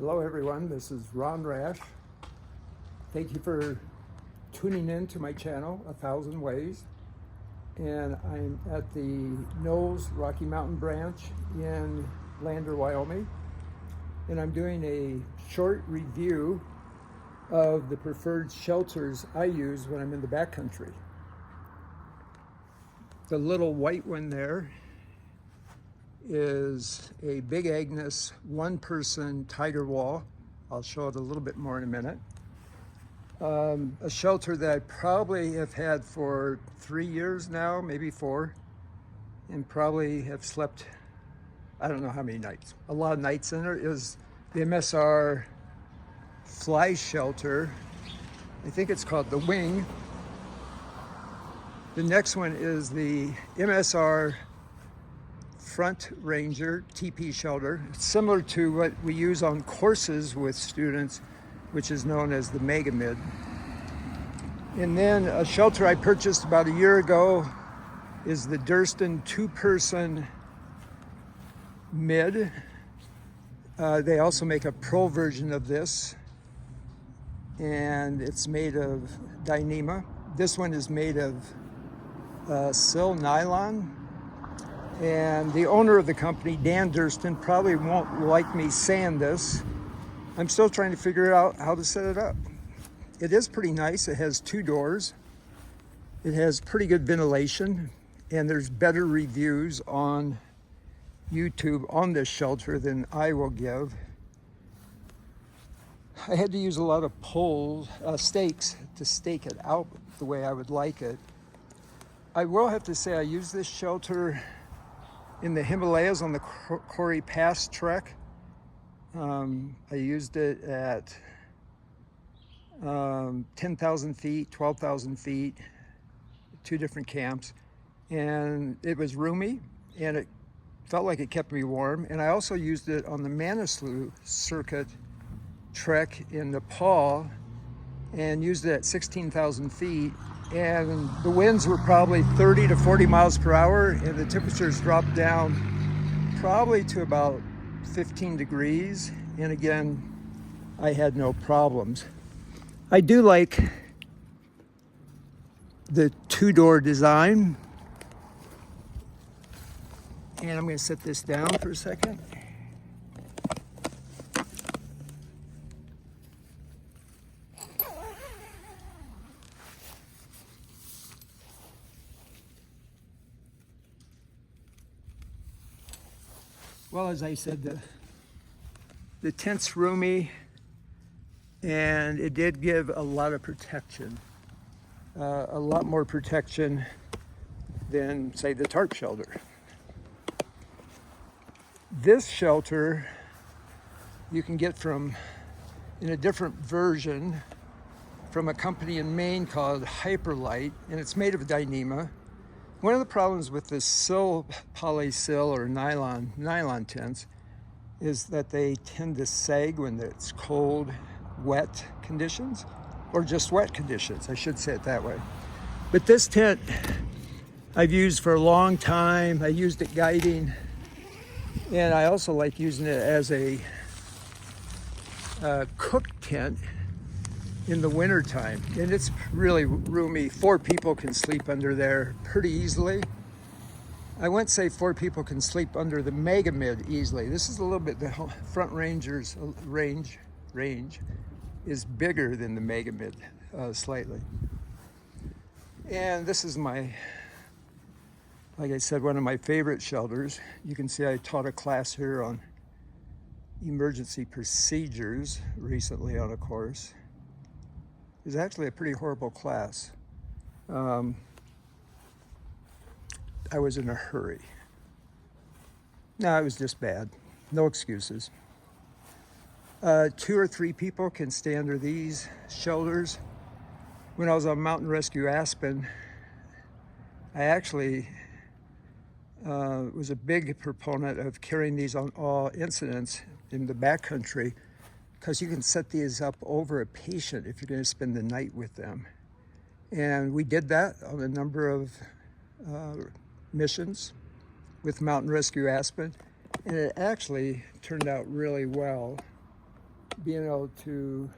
Hello everyone, this is Ron Rash. Thank you for tuning in to my channel, A Thousand Ways. And I'm at the Knowles Rocky Mountain branch in Lander, Wyoming. And I'm doing a short review of the preferred shelters I use when I'm in the backcountry. The little white one there is a Big Agnes one-person tiger wall. I'll show it a little bit more in a minute. A shelter that I probably have had for 3 years now, maybe 4, and probably have slept, I don't know how many nights. A lot of nights in there. Is the MSR fly shelter. I think it's called the Wing. The next one is the MSR Front Ranger TP shelter. It's similar to what we use on courses with students, which is known as the Mega Mid. And then a shelter I purchased about a year ago is the Durston two-person mid. They also make a pro version of this, and it's made of Dyneema. This one is made of Sil nylon. And the owner of the company, Dan Durston, probably won't like me saying this. I'm still trying to figure out how to set it up. It is pretty nice. It has 2 doors. It has pretty good ventilation, and there's better reviews on YouTube on this shelter than I will give. I had to use a lot of poles, stakes to stake it out the way I would like it. I will have to say I use this shelter in the Himalayas on the Kori Pass trek. I used it at 10,000 feet, 12,000 feet, 2 different camps. And it was roomy, and it felt like it kept me warm. And I also used it on the Manaslu circuit trek in Nepal, and used it at 16,000 feet. And the winds were probably 30 to 40 miles per hour, and the temperatures dropped down probably to about 15 degrees. And again, I had no problems. I do like the 2-door design. And I'm going to set this down for a second. Well, as I said, the tent's roomy, and it did give a lot of protection, a lot more protection than, say, the tarp shelter. This shelter you can get in a different version from a company in Maine called Hyperlite, and it's made of Dyneema. One of the problems with the polysil or nylon tents is that they tend to sag when it's cold, wet conditions, or just wet conditions, I should say it that way. But this tent I've used for a long time. I used it guiding, and I also like using it as a cook tent in the winter time. And it's really roomy. 4 people can sleep under there pretty easily. I wouldn't say 4 people can sleep under the Mega Mid easily. This is a little bit, the Front Ranger's range is bigger than the Mega Mid slightly. And this is like I said, one of my favorite shelters. You can see I taught a class here on emergency procedures recently on a course. It was actually a pretty horrible class. I was in a hurry. No, it was just bad. No excuses. 2 or 3 people can stay under these shelters. When I was on Mountain Rescue Aspen, I actually was a big proponent of carrying these on all incidents in the backcountry, because you can set these up over a patient if you're going to spend the night with them. And we did that on a number of missions with Mountain Rescue Aspen, and it actually turned out really well. being able to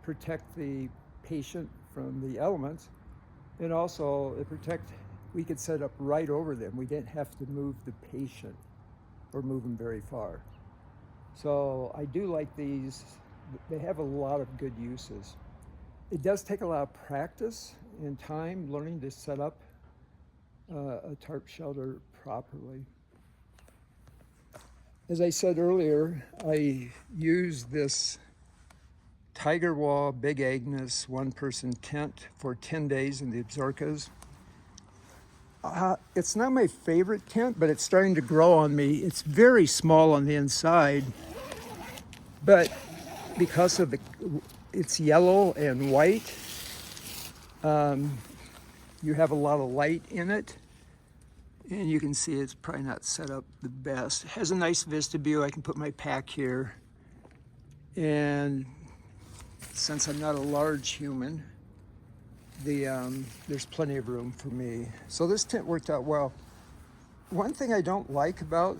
protect the patient from the elements, and also we could set up right over them. We didn't have to move the patient or move them very far. So I do like these. They have a lot of good uses. It does take a lot of practice and time learning to set up a tarp shelter properly. As I said earlier, I use this Tiger Wall Big Agnes one-person tent for 10 days in the Absarokas. It's not my favorite tent, but it's starting to grow on me. It's very small on the inside, but because of it's yellow and white, you have a lot of light in it. And you can see it's probably not set up the best. It has a nice vestibule. I can put my pack here. And since I'm not a large human, there's plenty of room for me. So this tent worked out well. One thing I don't like about,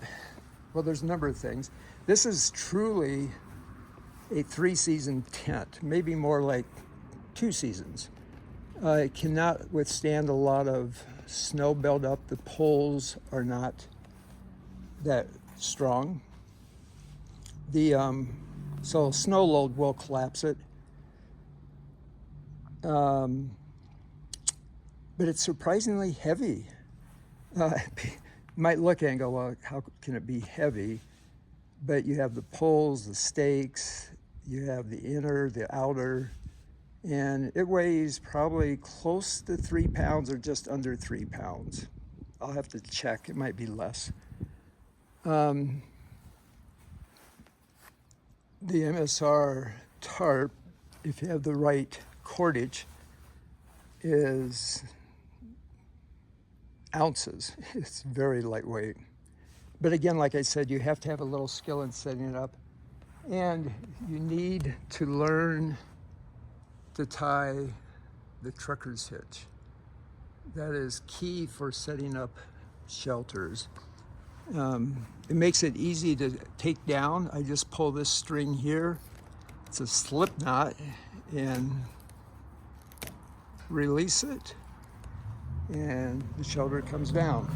well, there's a number of things. This is truly a 3-season tent, maybe more like 2 seasons. It cannot withstand a lot of snow buildup. The poles are not that strong. So snow load will collapse it. But it's surprisingly heavy. You might look at it and go, well, how can it be heavy? But you have the poles, the stakes, you have the inner, the outer, and it weighs probably close to 3 pounds or just under 3 pounds. I'll have to check, it might be less. The MSR tarp, if you have the right cordage, is ounces. It's very lightweight. But again, like I said, you have to have a little skill in setting it up. And you need to learn to tie the trucker's hitch. That is key for setting up shelters. It makes it easy to take down. I just pull this string here. It's a slip knot, and release it, and the shelter comes down.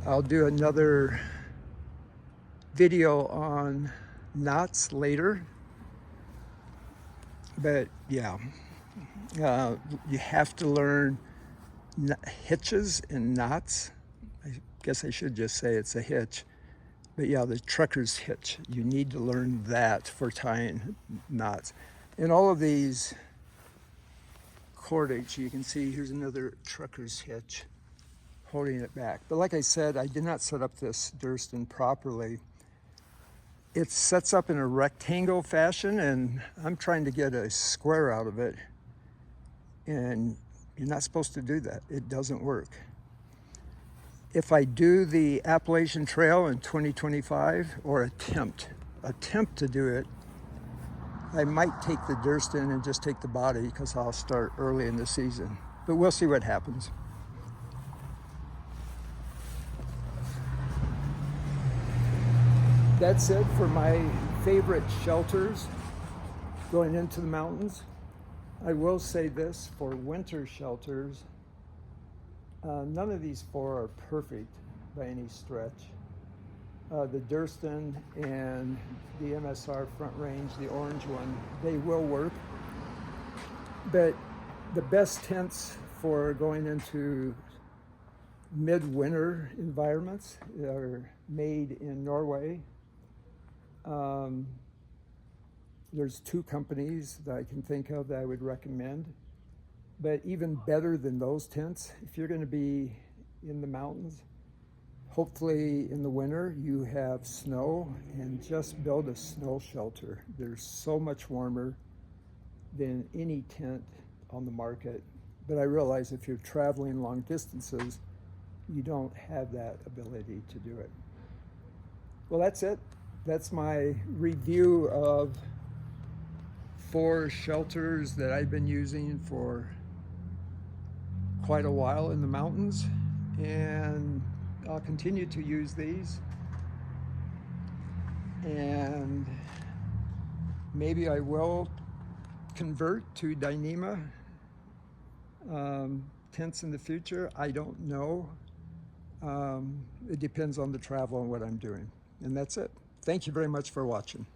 I'll do another video on knots later, but yeah, you have to learn hitches and knots. I guess I should just say it's a hitch, but yeah, the trucker's hitch. You need to learn that for tying knots. And all of these cordage, you can see here's another trucker's hitch holding it back. But like I said, I did not set up this Durston properly. It sets up in a rectangle fashion, and I'm trying to get a square out of it, and you're not supposed to do that. It doesn't work. If I do the Appalachian Trail in 2025, or attempt to do it, I might take the Durston and just take the body, because I'll start early in the season. But we'll see what happens. That's it for my favorite shelters going into the mountains. I will say this, for winter shelters, none of these 4 are perfect by any stretch. The Durston and the MSR Front Range, the orange one, they will work. But the best tents for going into midwinter environments are made in Norway. There's 2 companies that I can think of that I would recommend. But even better than those tents, if you're going to be in the mountains, hopefully in the winter you have snow, and just build a snow shelter. They're so much warmer than any tent on the market. But I realize if you're traveling long distances, you don't have that ability to do it. Well, that's it. That's my review of 4 shelters that I've been using for quite a while in the mountains, and I'll continue to use these. and maybe I will convert to Dyneema tents in the future. I don't know. It depends on the travel and what I'm doing. And that's it. Thank you very much for watching.